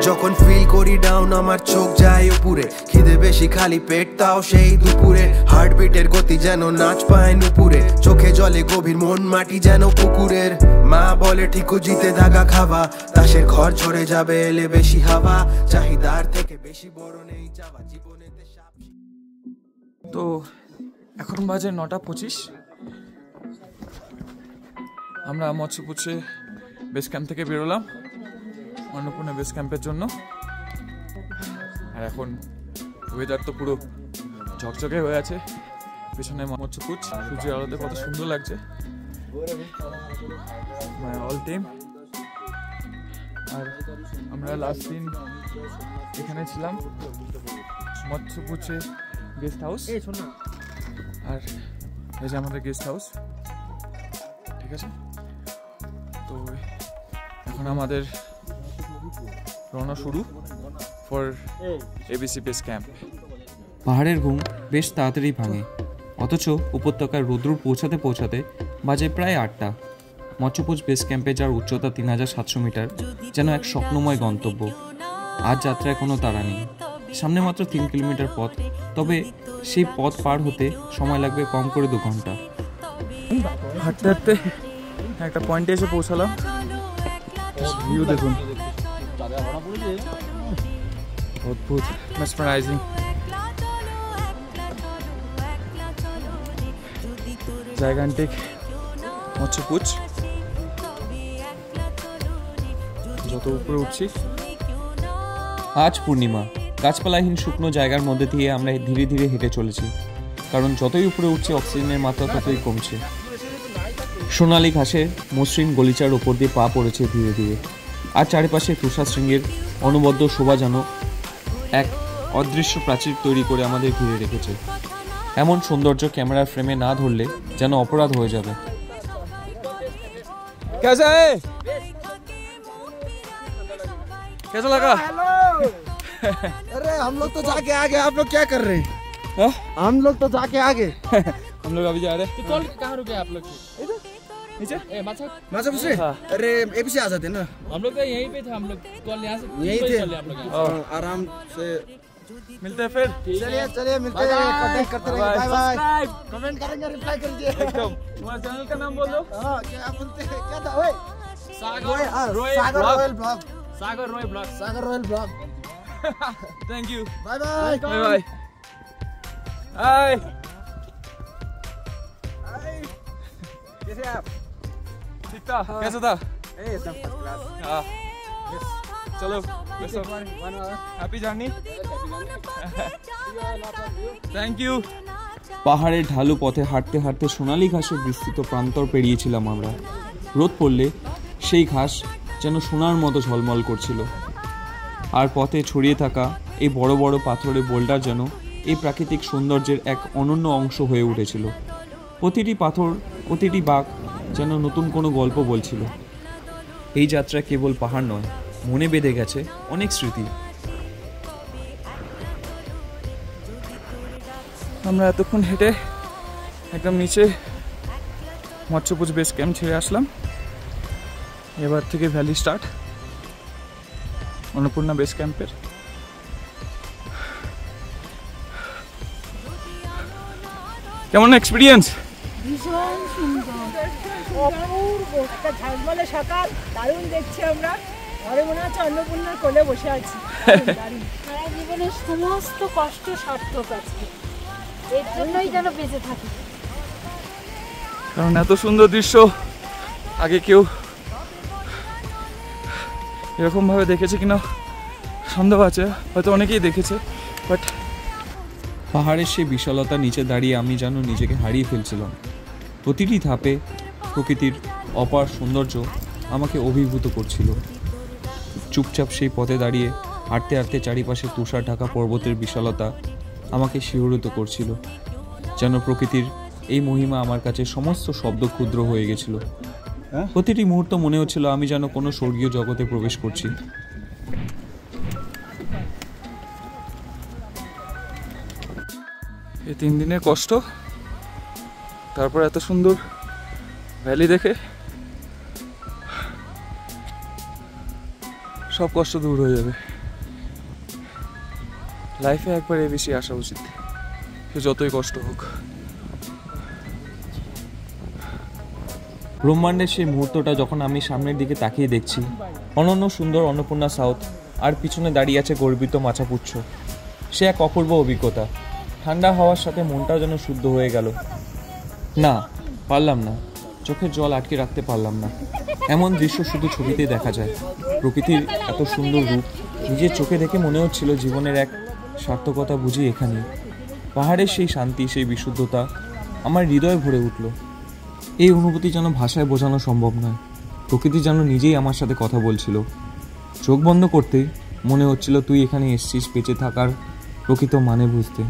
যখন ফিল করি ডাউন আমার চোখ যায় উপরে, খিদে বেশি খালি পেট তাও সেই দুপুরে, হার্টবিটের গতি যেন নাচ পায় নুপুরে, চোখে জলে গভীর মন মাটি যেন পুকুরের। মা বলে ঠিকও জিতে দাগা খাওয়া, তাসের ঘর ঝরে যাবে এলে বেশি হাওয়া, চাহিদার থেকে বেশি বড় নেই চাওয়া জীবনেতে। তো এখন বাজে 9:25। আমরা মৎস্যপুচ্ছে বেস ক্যাম্প থেকে বেরোলাম অন্নপূর্ণা বেস ক্যাম্পের জন্য। আর এখন ওয়েদার তো পুরো ঝকঝকে হয়ে আছে, পেছনে মৎস্যপুচ্ছ সূর্যের আলোতে কত সুন্দর লাগছে। All team. আর আমরা লাস্ট দিন এখানে ছিলাম মৎস্যপুচ্ছে গেস্ট হাউস। আর এই যে আমাদের গেস্ট হাউস, ঠিক আছে। তো এখন আমাদের রওনা শুরু ফর এবিসি বেস ক্যাম্প। পাহাড়ের ঘুম বেশ তাড়াতাড়ি ভাঙে, অথচ উপত্যকার রৌদ্র পৌঁছাতে পৌঁছাতে বাজে প্রায় 8টা। মৎস্যপুচ্ছ বেস ক্যাম্পে যার উচ্চতা 3700 মিটার যেন এক স্বপ্নময় গন্তব্য। আজ যাত্রায় কোনো তাড়া নেই, সামনে মাত্র 3 কিলোমিটার পথ, তবে সেই পথ পার হতে সময় লাগবে কম করে 2 ঘন্টা। হাঁটতে হাঁটতে একটা পয়েন্টে এসে পৌঁছালাম। ভিউ দেখুন, অদ্ভুত, মেসমারাইজিং। জাইগান্টিক মৎস্যপুচ্ছ। যত উপরে উঠছি। আজ পূর্ণিমা, গাছপালাহীন শুকনো জায়গার মধ্যে দিয়ে আমরা ধীরে ধীরে হেঁটে চলেছি, কারণ যতই উপরে উঠছে অক্সিজেনের মাত্রা ততই কমছে। সোনালি ঘাসের মসৃণ গলিচার ওপর দিয়ে পা পড়েছে ধীরে ধীরে, আর চারিপাশে তুষার শৃঙ্গের অনবদ্য শোভা যেন এক অদৃশ্য প্রাচীর তৈরি করে আমাদের ঘিরে রেখেছে। এমন সৌন্দর্য ক্যামেরার ফ্রেমে না ধরলে যেন অপরাধ হয়ে যাবে। कैसा लगा? अरे हम लोग तो जाके आगे, आप लोग क्या कर रहे हैं? हम लोग तो जाके आगे। हम लोग अभी जा रहे हैं। तो कॉल कहाँ रुके आप लोग? नीचे माचा पूछ रहे? अरे एबीसी आ जाते ना, हम लोग तो यहीं पे थे, हम लोग कॉल यहाँ से यहीं थे। चले आप लोग यहाँ आराम से मिलते हैं फिर। चलिए चलिए मिलते हैं, कांटेक्ट करते रहेंगे। बाय बाय, कमेंट करेंगे, रिप्लाई करिए एकदम। तुम्हारे चैनल का नाम बोल दो। हाँ क्या बोलते हैं, क्या था ओए? Sagar Sagar royal blog, Sagar Roy blog. Sagar royal blog. Thank you. Bye bye bye bye. Hi, कैसे आप? ठीक था? कैसा था? एकदम फर्स्ट क्लास। हाँ, चलो हैप्पी जर्नी। Thank you. পাহাড়ের ঢালু পথে হাঁটতে হাঁটতে সোনালি ঘাসের বিস্তৃত প্রান্তর পেরিয়েছিলাম আমরা। রোদ পড়লে সেই ঘাস যেন সোনার মতো ঝলমল করছিল, আর পথে ছড়িয়ে থাকা এই বড় বড় পাথরের বোল্ডার যেন এই প্রাকৃতিক সৌন্দর্যের এক অনন্য অংশ হয়ে উঠেছিল। প্রতিটি পাথর, প্রতিটি বাঁক যেন নতুন কোনো গল্প বলছিল। এই যাত্রা কেবল পাহাড় নয়, মনে বেঁধে গেছে অনেক স্মৃতি। আমরা এতক্ষণ হেঁটে একদম নিচে মৎস্যপুচ্ছ বেস ক্যাম্প ছেড়ে আসলাম। এবার থেকে ভ্যালি স্টার্ট অন্নপূর্ণা বেস ক্যাম্পের। কেমন এক্সপিরিয়েন্স? ভীষণ সুন্দর, অপূর্ব একটা ঝাঁকমালে সকাল, দারুণ দেখছি আমরা। ঘরে মনে হচ্ছে অন্নপূর্ণার কোলে বসে আছি। সারা জীবনের সমস্ত কষ্ট সার্থক আজকে, এর জন্যই যেন বেঁচে থাকি। কারণ এত সুন্দর দৃশ্য আগে কেউ এরকমভাবে দেখেছে কিনা সন্দেহ আছে, হয়তো অনেকেই দেখেছে, বাট পাহাড়ের সেই বিশালতা নিচে দাঁড়িয়ে আমি যেন নিজেকে হারিয়ে ফেলছিলাম। প্রতিটি ধাপে প্রকৃতির অপার সৌন্দর্য আমাকে অভিভূত করছিল। চুপচাপ সেই পথে দাঁড়িয়ে হাঁটতে হাঁটতে চারিপাশে তুষার ঢাকা পর্বতের বিশালতা আমাকে শিহরিত করছিল, যেন প্রকৃতির এই মহিমা আমার কাছে সমস্ত শব্দ ক্ষুদ্র হয়ে গেছিল। প্রতিটি মুহূর্ত মনে হচ্ছিল আমি যেন কোনো স্বর্গীয় জগতে প্রবেশ করছি। এই 3 দিনের কষ্ট, তারপর এত সুন্দর ভ্যালি দেখে সব কষ্ট দূর হয়ে যাবে। লাইফে একবার এবিসি আসা উচিত, সে যতই কষ্ট হোক। ব্রহ্মাণ্ডের সেই মুহূর্তটা যখন আমি সামনের দিকে তাকিয়ে দেখছি অনন্য সুন্দর অন্নপূর্ণা সাউথ, আর পিছনে দাঁড়িয়ে আছে গর্বিত মাচাপুচ্ছ, সে এক অপূর্ব অভিজ্ঞতা। ঠান্ডা হাওয়ার সাথে মনটাও যেন শুদ্ধ হয়ে গেল। না, পারলাম না, চোখের জল আটকে রাখতে পারলাম না। এমন দৃশ্য শুধু ছবিতে দেখা যায়। প্রকৃতির এত সুন্দর রূপ নিজের চোখে দেখে মনে হচ্ছিল জীবনের এক সার্থকতা বুঝি এখানে। পাহাড়ের সেই শান্তি, সেই বিশুদ্ধতা আমার হৃদয়ে ভরে উঠল। এই অনুভূতি যেন ভাষায় বোঝানো সম্ভব নয়। প্রকৃতি যেন নিজেই আমার সাথে কথা বলছিল। চোখ বন্ধ করতেই মনে হচ্ছিল তুই এখানে এসছিস বেঁচে থাকার প্রকৃত মানে বুঝতে।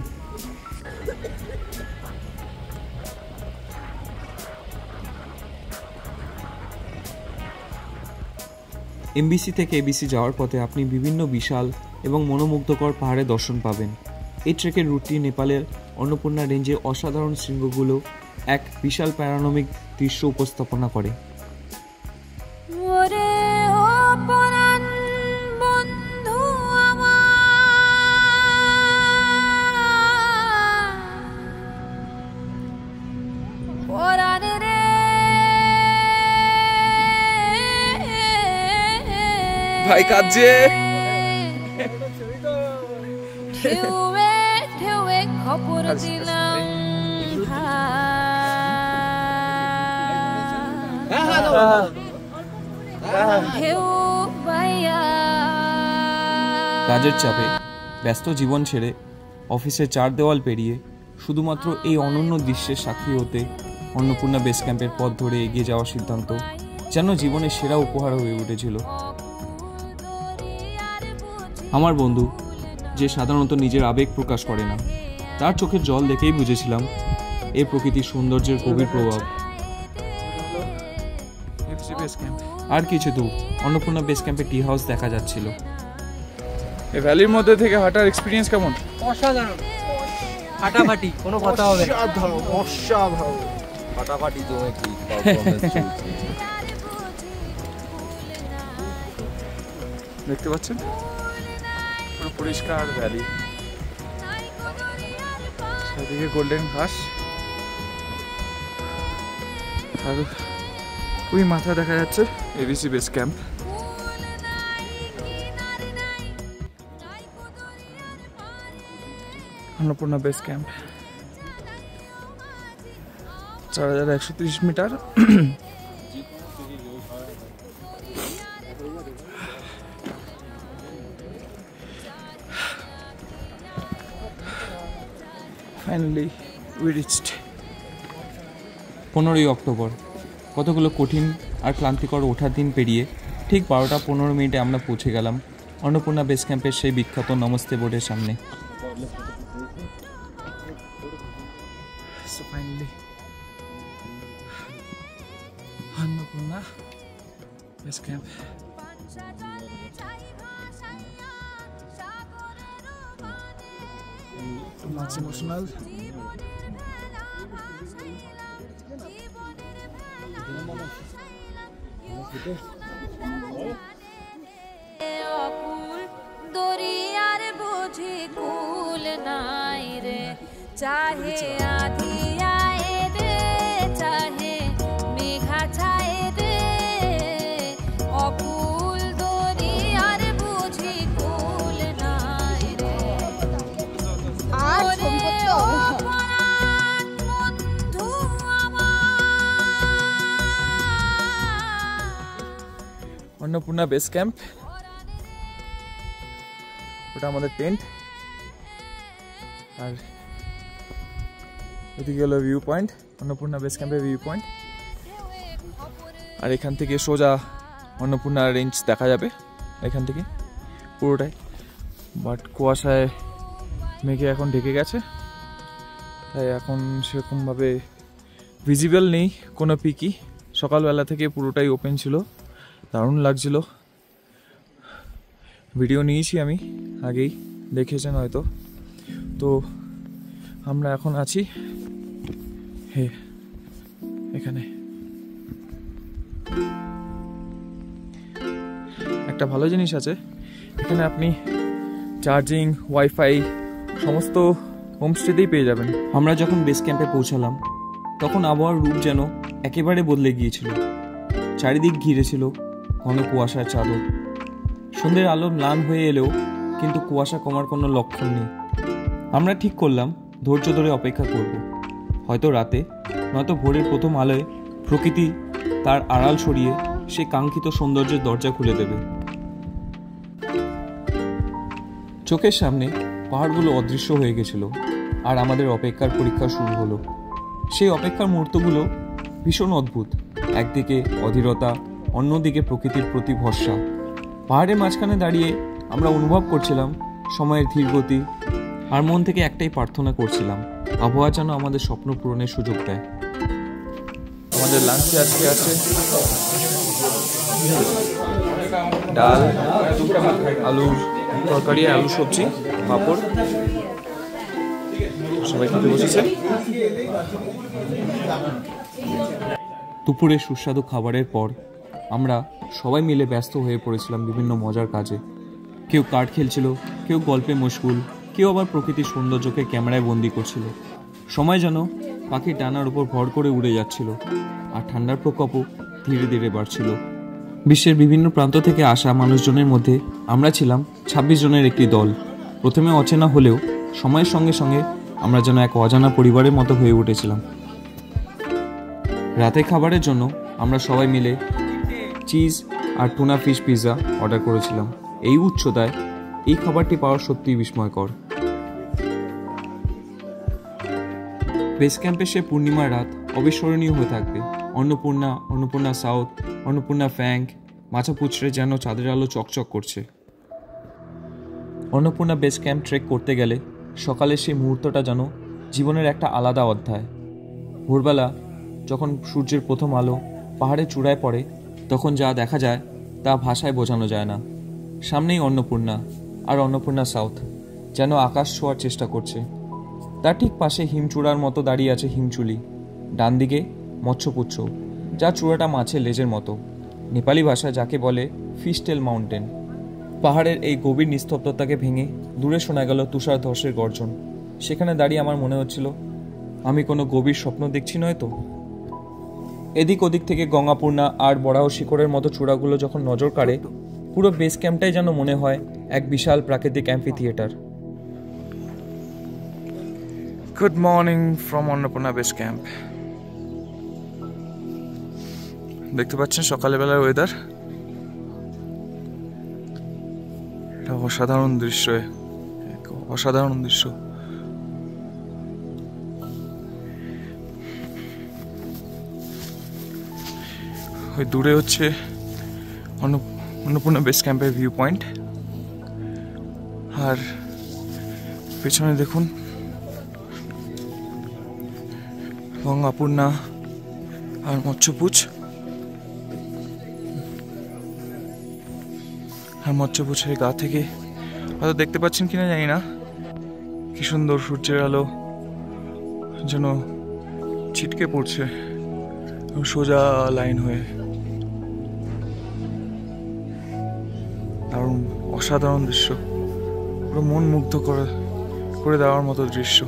এমবিসি থেকে এবিসি যাওয়ার পথে আপনি বিভিন্ন বিশাল এবং মনোমুগ্ধকর পাহাড়ে দর্শন পাবেন। এই ট্রেকের রুটটি নেপালের অন্নপূর্ণা রেঞ্জের অসাধারণ শৃঙ্গগুলো এক বিশাল প্যানোরামিক দৃশ্য উপস্থাপনা করে। ভাই কাঁদছে। খবর দিলাম কাজের চাপে ব্যস্ত জীবন ছেড়ে অফিসের 4 দেওয়াল পেরিয়ে শুধুমাত্র এই অনন্য দৃশ্যের সাক্ষী হতে অন্নপূর্ণা বেস ক্যাম্পের পথ ধরে এগিয়ে যাওয়ার সিদ্ধান্ত যেন জীবনের সেরা উপহার হয়ে উঠেছিল। আমার বন্ধু, যে সাধারণত নিজের আবেগ প্রকাশ করে না, তার চোখের জল দেখেই বুঝেছিলাম এই প্রকৃতির সৌন্দর্যের গভীর প্রভাব। আর কিছু দূর অন্নপূর্ণা বেস ক্যাম্পে টি হাউস দেখা যাচ্ছিল। এই ভ্যালির মধ্যে থেকে হাঁটার এক্সপিরিয়েন্স কেমন? অসাধারণ, ফাটাফাটি, কোনো কথা হবে না। অসাধারণ ফাটাফাটি জমে কি পারফরম্যান্স চলছে। দেখতে পাচ্ছেন পুরো পরিষ্কার ভ্যালি, চারদিকে গোল্ডেন ঘাস, আর ওই মাথা দেখা যাচ্ছে ABC base camp. Annapurna base camp 4130 মিটার। Finally we reached. 15ই অক্টোবর। কতগুলো কঠিন আর ক্লান্তিকর ওঠার দিন পেরিয়ে ঠিক 12টা 15 মিনিটে আমরা পৌঁছে গেলাম অন্নপূর্ণা বেস ক্যাম্পের সেই বিখ্যাত নমস্তে বোর্ডের সামনে। So finally Annapurna Base Camp. Too much emotional. অকুল দরিয়ার বুঝি কুল নাই রে, চাহে আধি আয়ে রে, চাহে মেঘা ছায়ে রে, অকুল দরিয়ার বুঝি কুল নাই রে। আর ছবি করতে হবে বন্ধু আমার। অন্নপূর্ণা বেস ক্যাম্প, ওটা আমাদের টেন্ট, আর এদিকে হলো ভিউ পয়েন্ট, অন্নপূর্ণা বেস ক্যাম্পের ভিউ পয়েন্ট। আর এখান থেকে সোজা অন্নপূর্ণা রেঞ্জ দেখা যাবে এখান থেকে পুরোটাই, বাট কুয়াশায় মেঘে এখন ঢেকে গেছে, তাই এখন সেরকমভাবে ভিজিবল নেই কোনো পিকই। সকালবেলা থেকে পুরোটাই ওপেন ছিল, দারুণ লাগছিল। ভিডিও নিয়েছি আমি আগেই, দেখেছেন হয়তো। তো আমরা এখন আছি এখানে। একটা ভালো জিনিস আছে এখানে, আপনি চার্জিং, ওয়াইফাই সমস্ত হোমস্টেতেই পেয়ে যাবেন। আমরা যখন বেস ক্যাম্পে পৌঁছালাম তখন আবহাওয়ার রূপ যেন একেবারে বদলে গিয়েছিল। চারিদিক ঘিরে ছিল ঘন কুয়াশার চাদর। সন্ধ্যের আলো ম্লান হয়ে এলেও কিন্তু কুয়াশা কমার কোনো লক্ষণ নেই। আমরা ঠিক করলাম ধৈর্য ধরে অপেক্ষা করব। হয়তো রাতে নয়তো ভোরের প্রথম আলোয় প্রকৃতি তার আড়াল সরিয়ে সে কাঙ্ক্ষিত সৌন্দর্যের দরজা খুলে দেবে। চোখের সামনে পাহাড়গুলো অদৃশ্য হয়ে গেছিল আর আমাদের অপেক্ষার পরীক্ষা শুরু হলো। সেই অপেক্ষার মুহূর্তগুলো ভীষণ অদ্ভুত। একদিকে অধীরতা, অন্যদিকে প্রকৃতির প্রতি ভরসা। পাহাড়ের মাঝখানে দাঁড়িয়ে আমরা অনুভব করছিলাম সময়ের ধীর গতি আর মন থেকে একটাই প্রার্থনা করছিলাম আবহাওয়া যেন আমাদের স্বপ্ন পূরণের সুযোগ দেয়। আমাদের লাঞ্চে আজকে আছে ডাল, আলুর তরকারি, আলু সবজি, পাঁপড়। সবাই খেতে বসেছে। দুপুরে সুস্বাদু খাবারের পর আমরা সবাই মিলে ব্যস্ত হয়ে পড়েছিলাম বিভিন্ন মজার কাজে। কেউ কার্ড খেলছিল, কেউ গল্পে মশগুল, কেউ আবার প্রকৃতির সৌন্দর্যকে ক্যামেরায় বন্দি করছিল। সময় যেন পাখির ডানার উপর ভর করে উড়ে যাচ্ছিল আর ঠান্ডার প্রকোপও ধীরে ধীরে বাড়ছিল। বিশ্বের বিভিন্ন প্রান্ত থেকে আসা মানুষজনের মধ্যে আমরা ছিলাম 26 জনের একটি দল। প্রথমে অচেনা হলেও সময়ের সঙ্গে সঙ্গে আমরা যেন এক অজানা পরিবারের মতো হয়ে উঠেছিলাম। রাতে খাবারের জন্য আমরা সবাই মিলে চিজ আর টুনা ফিশ পিৎজা অর্ডার করেছিলাম। এই উচ্চতায় এই খাবারটি পাওয়া সত্যিই বিস্ময়কর। বেস ক্যাম্পে সে পূর্ণিমার রাত অবিস্মরণীয় হয়ে থাকবে। অন্নপূর্ণা, অন্নপূর্ণা সাউথ, অন্নপূর্ণা ফ্যাঙ্ক, মাছা পুচড়ে যেন চাঁদের আলো চকচক করছে। অন্নপূর্ণা বেস ক্যাম্প ট্রেক করতে গেলে সকালের সেই মুহূর্তটা যেন জীবনের একটা আলাদা অধ্যায়। ভোরবেলা যখন সূর্যের প্রথম আলো পাহাড়ের চূড়ায় পড়ে তখন যা দেখা যায় তা ভাষায় বোঝানো যায় না। সামনেই অন্নপূর্ণা আর অন্নপূর্ণা সাউথ যেন আকাশ ছোঁয়ার চেষ্টা করছে। তার ঠিক পাশে হিমচূড়ার মতো দাঁড়িয়ে আছে হিমচুলি। ডান দিকে মৎস্যপুচ্ছ, যা চূড়াটা মাছের লেজের মতো। নেপালি ভাষা যাকে বলে ফিশটেল মাউন্টেন। পাহাড়ের এই গভীর নিস্তব্ধতাকে ভেঙে দূরে শোনা গেল তুষার ধসের গর্জন। সেখানে দাঁড়িয়ে আমার মনে হচ্ছিল আমি কোনো গভীর স্বপ্ন দেখছি নয় তো। এদিক ওদিক থেকে গঙ্গাপূর্ণা আর বরাহ শিখরের মতো চূড়াগুলো যখন নজর কাড়ে পুরো বেস ক্যাম্পটাই যেন মনে হয় এক বিশাল প্রাকৃতিক amphi theatre. Good morning from Annapurna base camp. দেখতে পাচ্ছেন সকালবেলার ওয়েদার। এটা অসাধারণ দৃশ্য, অসাধারণ দৃশ্য। ওই দূরে হচ্ছে অন্নপূর্ণা বেস ক্যাম্পের ভিউ পয়েন্ট। আর পেছনে দেখুন গঙ্গাপূর্ণা আর মৎস্যপুচ্ছ। আর মৎস্যপুচ্ছের গা থেকে হয়তো দেখতে পাচ্ছেন কিনা জানি না, কি সুন্দর সূর্যের আলো যেন ছিটকে পড়ছে সোজা লাইন হয়ে। দারুণ অসাধারণ দৃশ্য, পুরো মন মুগ্ধ করে দেওয়ার মতো দৃশ্য।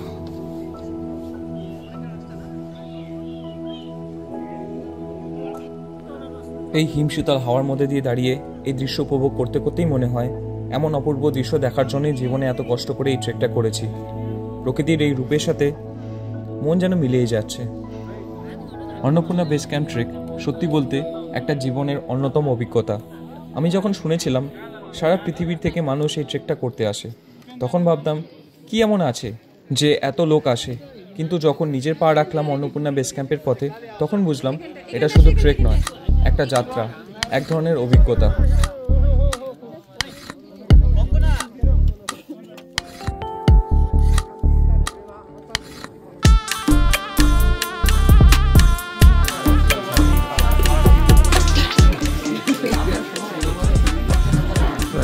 এই হিমশীতল হাওয়ার মধ্যে দিয়ে দাঁড়িয়ে এই দৃশ্য উপভোগ করতে করতেই মনে হয় এমন অপূর্ব দৃশ্য দেখার জন্যই জীবনে এত কষ্ট করে এই ট্রেকটা করেছি। প্রকৃতির এই রূপের সাথে মন যেন মিলিয়ে যাচ্ছে। অন্নপূর্ণা বেস ক্যাম্প ট্রেক সত্যি বলতে একটা জীবনের অন্যতম অভিজ্ঞতা। আমি যখন শুনেছিলাম সারা পৃথিবীর থেকে মানুষ এই ট্রেকটা করতে আসে তখন ভাবতাম কি এমন আছে যে এত লোক আসে, কিন্তু যখন নিজের পা রাখলাম অন্নপূর্ণা বেস ক্যাম্পের পথে তখন বুঝলাম এটা শুধু ট্রেক নয়, একটা যাত্রা, এক ধরনের অভিজ্ঞতা।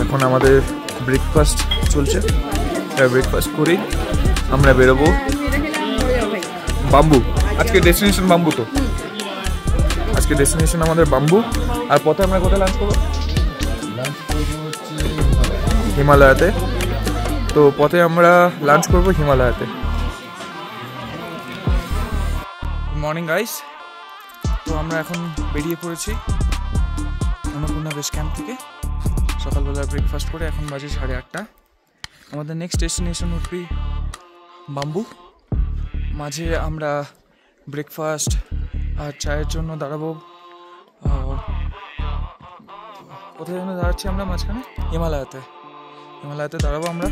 এখন আমাদের ব্রেকফাস্ট চলছে, ব্রেকফাস্ট করেই আমরা বেরোবো বাম্বু। আজকে ডেস্টিনেশন বাম্বু, তো আজকে ডেস্টিনেশন আমাদের বাম্বু। আর পথে আমরা কোথায় লাঞ্চ করবো? হিমালয়াতে। তো পথে আমরা লাঞ্চ করবো হিমালয়াতে। মর্নিং গাইস, তো আমরা এখন বেরিয়ে পড়েছি অন্নপূর্ণা বেস ক্যাম্প থেকে। সকালবেলা ব্রেকফাস্ট করে এখন বাজে 8:30। আমাদের নেক্সট ডেস্টিনেশন উঠবি বাম্বু। মাঝে আমরা ব্রেকফাস্ট আর চায়ের জন্য দাঁড়াবো। কোথায় যেন দাঁড়াচ্ছি আমরা মাঝখানে? হিমালয়াতে দাঁড়াবো আমরা।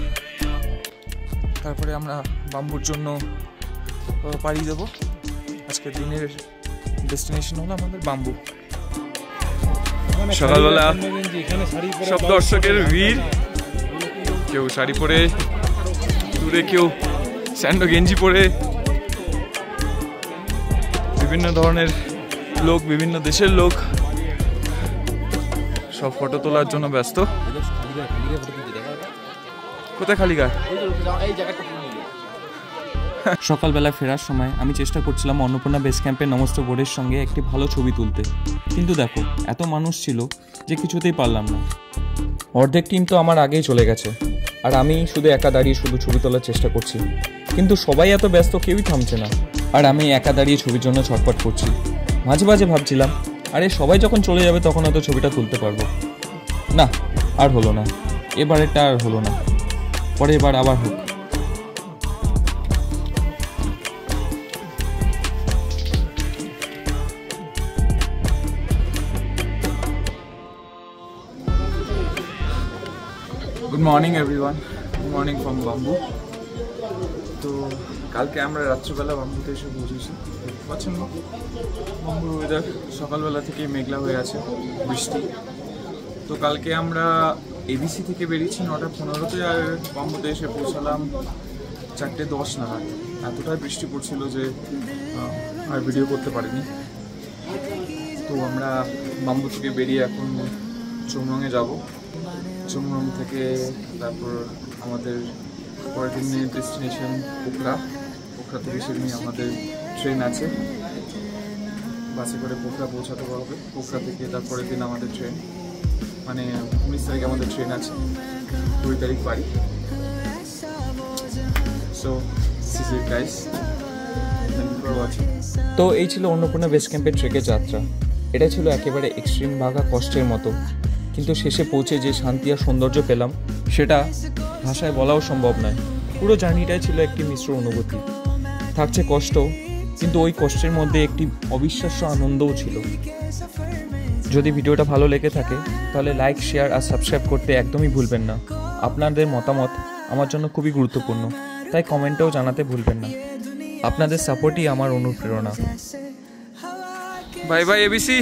তারপরে আমরা বাম্বুর জন্য পাড়ি দেবো। আজকের দিনের ডেস্টিনেশন হলো আমাদের বাম্বু। সকালবেলা সব দর্শকের ভিড়, কেউ শাড়ি পরে, দূরে কেউ স্যান্ডো গেঞ্জি পরে, বিভিন্ন ধরনের লোক, বিভিন্ন দেশের লোক সব ফটো তোলার জন্য ব্যস্ত। কোথায় খালিঘাট? সকালবেলা ফেরার সময় আমি চেষ্টা করছিলাম অন্নপূর্ণা বেস ক্যাম্পের নমস্ত বোর্ডের সঙ্গে একটি ভালো ছবি তুলতে, কিন্তু দেখো এত মানুষ ছিল যে কিছুতেই পারলাম না। অর্ধেক টিম তো আমার আগেই চলে গেছে, আর আমি শুধু একা দাঁড়িয়ে শুধু ছবি তোলার চেষ্টা করছি, কিন্তু সবাই এত ব্যস্ত, কেউই থামছে না। আর আমি একা দাঁড়িয়ে ছবির জন্য ছটফট করছি। মাঝে মাঝে ভাবছিলাম, আরে সবাই যখন চলে যাবে তখন হয়তো ছবিটা তুলতে পারবো। না, আর হলো না, এবারেরটা আর হলো না, পরে এবার আবার হোক। Good morning everyone, good morning from bamboo. তো কালকে আমরা রাত্রিবেলা বাম্বুতে এসে পৌঁছেছি। পাচ্ছেন না বাম্বুর ওয়েদার সকালবেলা থেকেই মেঘলা হয়ে আছে, বৃষ্টি। তো কালকে আমরা এবিসি থেকে বেরিয়েছি 9:15-তে, আর বাম্বুতে এসে পৌঁছালাম 4:10 নাগাদ। এতটাই বৃষ্টি পড়ছিল যে আর ভিডিও করতে পারিনি। তো আমরা বাম্বু থেকে বেরিয়ে এখন চুমরংয়ে যাব। চুমরং থেকে তারপর আমাদের পরের দিনের ডেস্টিনেশন পোখরা থেকে সেদিনই আমাদের ট্রেন আছে, বাসে করে পোখরা পৌঁছাতে হবে। পোখরা থেকে তারপরের দিন আমাদের ট্রেন, মানে 19 তারিখে আমাদের ট্রেন আছে, 2 তারিখ বাড়ি। So this is guys, thank you for watching. তো এই ছিল অন্নপূর্ণা বেস ক্যাম্পের ট্রেকের যাত্রা। এটা ছিল একেবারে এক্সট্রিম ভাগা কষ্টের মতো, কিন্তু শেষে পৌঁছে যে শান্তি আর সৌন্দর্য পেলাম সেটা ভাষায় বলাও সম্ভব নয়। পুরো জার্নিটাই ছিল একটি মিশ্র অনুভূতি। থাকছে কষ্ট, কিন্তু ওই কষ্টের মধ্যে একটি অবিশ্বাস্য আনন্দও ছিল। যদি ভিডিওটা ভালো লেগে থাকে তাহলে লাইক, শেয়ার আর সাবস্ক্রাইব করতে একদমই ভুলবেন না। আপনাদের মতামত আমার জন্য খুবই গুরুত্বপূর্ণ, তাই কমেন্টেও জানাতে ভুলবেন না। আপনাদের সাপোর্টই আমার অনুপ্রেরণা। Bye bye ABC.